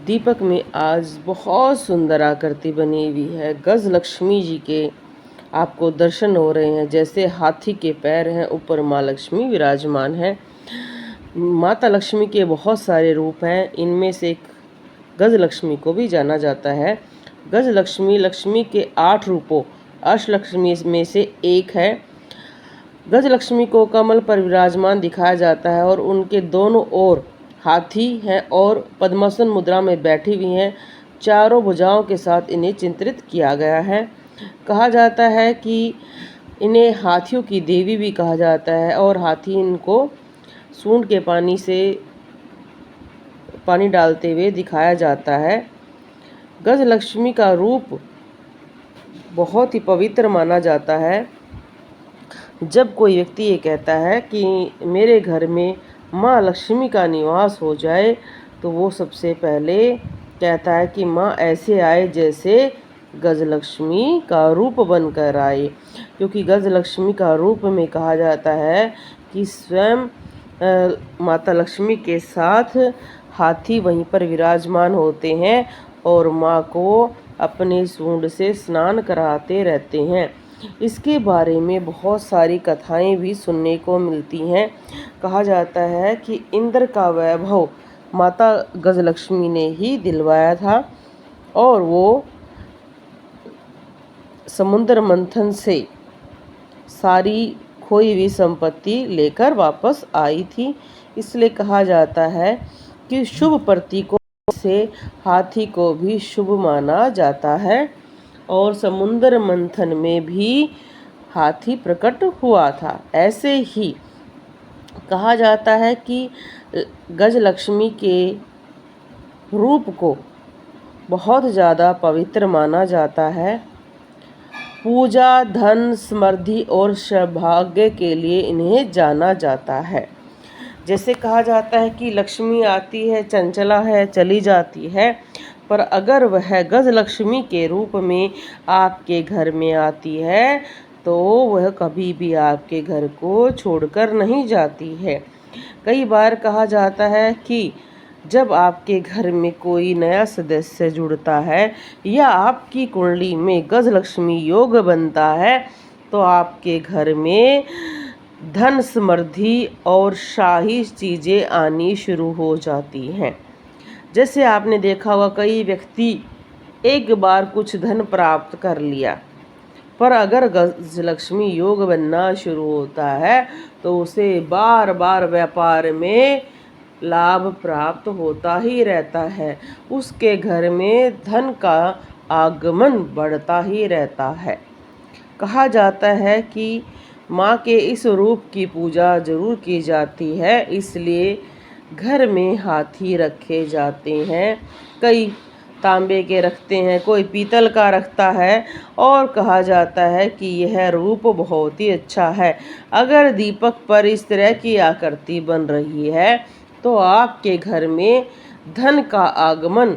दीपक में आज बहुत सुंदर आकृति बनी हुई है। गजलक्ष्मी जी के आपको दर्शन हो रहे हैं। जैसे हाथी के पैर हैं, ऊपर माँ लक्ष्मी विराजमान है। माता लक्ष्मी के बहुत सारे रूप हैं, इनमें से एक गजलक्ष्मी को भी जाना जाता है। गजलक्ष्मी लक्ष्मी के 8 रूपों अष्टलक्ष्मी में से एक है। गजलक्ष्मी को कमल पर विराजमान दिखाया जाता है और उनके दोनों ओर हाथी हैं और पद्मासन मुद्रा में बैठी हुई हैं। चारों भुजाओं के साथ इन्हें चित्रित किया गया है। कहा जाता है कि इन्हें हाथियों की देवी भी कहा जाता है और हाथी इनको सूंड के पानी से पानी डालते हुए दिखाया जाता है। गजलक्ष्मी का रूप बहुत ही पवित्र माना जाता है। जब कोई व्यक्ति ये कहता है कि मेरे घर में माँ लक्ष्मी का निवास हो जाए, तो वो सबसे पहले कहता है कि माँ ऐसे आए जैसे गजलक्ष्मी का रूप बनकर आए, क्योंकि गजलक्ष्मी का रूप में कहा जाता है कि स्वयं माता लक्ष्मी के साथ हाथी वहीं पर विराजमान होते हैं और माँ को अपने सूंड से स्नान कराते रहते हैं। इसके बारे में बहुत सारी कथाएं भी सुनने को मिलती हैं। कहा जाता है कि इंद्र का वैभव माता गजलक्ष्मी ने ही दिलवाया था और वो समुद्र मंथन से सारी खोई हुई संपत्ति लेकर वापस आई थी। इसलिए कहा जाता है कि शुभ प्रतीकों से हाथी को भी शुभ माना जाता है और समुद्र मंथन में भी हाथी प्रकट हुआ था। ऐसे ही कहा जाता है कि गजलक्ष्मी के रूप को बहुत ज़्यादा पवित्र माना जाता है। पूजा, धन, समृद्धि और सौभाग्य के लिए इन्हें जाना जाता है। जैसे कहा जाता है कि लक्ष्मी आती है, चंचला है, चली जाती है, पर अगर वह गजलक्ष्मी के रूप में आपके घर में आती है तो वह कभी भी आपके घर को छोड़कर नहीं जाती है। कई बार कहा जाता है कि जब आपके घर में कोई नया सदस्य जुड़ता है या आपकी कुंडली में गजलक्ष्मी योग बनता है, तो आपके घर में धन, समृद्धि और शाही चीज़ें आनी शुरू हो जाती हैं। जैसे आपने देखा होगा, कई व्यक्ति एक बार कुछ धन प्राप्त कर लिया, पर अगर गजलक्ष्मी योग बनना शुरू होता है तो उसे बार बार व्यापार में लाभ प्राप्त होता ही रहता है। उसके घर में धन का आगमन बढ़ता ही रहता है। कहा जाता है कि माँ के इस रूप की पूजा जरूर की जाती है, इसलिए घर में हाथी रखे जाते हैं। कई तांबे के रखते हैं, कोई पीतल का रखता है और कहा जाता है कि यह रूप बहुत ही अच्छा है। अगर दीपक पर इस तरह की आकृति बन रही है तो आपके घर में धन का आगमन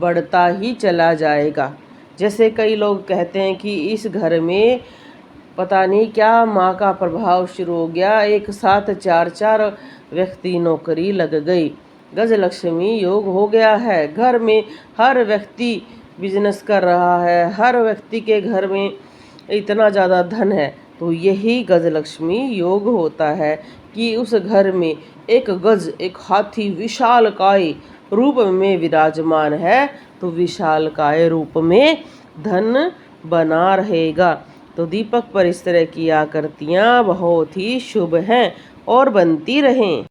बढ़ता ही चला जाएगा। जैसे कई लोग कहते हैं कि इस घर में पता नहीं क्या माँ का प्रभाव शुरू हो गया, एक साथ 4-4 व्यक्ति नौकरी लग गई, गजलक्ष्मी योग हो गया है। घर में हर व्यक्ति बिजनेस कर रहा है, हर व्यक्ति के घर में इतना ज़्यादा धन है, तो यही गजलक्ष्मी योग होता है कि उस घर में एक हाथी विशालकाय रूप में विराजमान है, तो विशालकाय रूप में धन बना रहेगा। तो दीपक पर इस तरह की आकृतियाँ बहुत ही शुभ हैं और बनती रहें।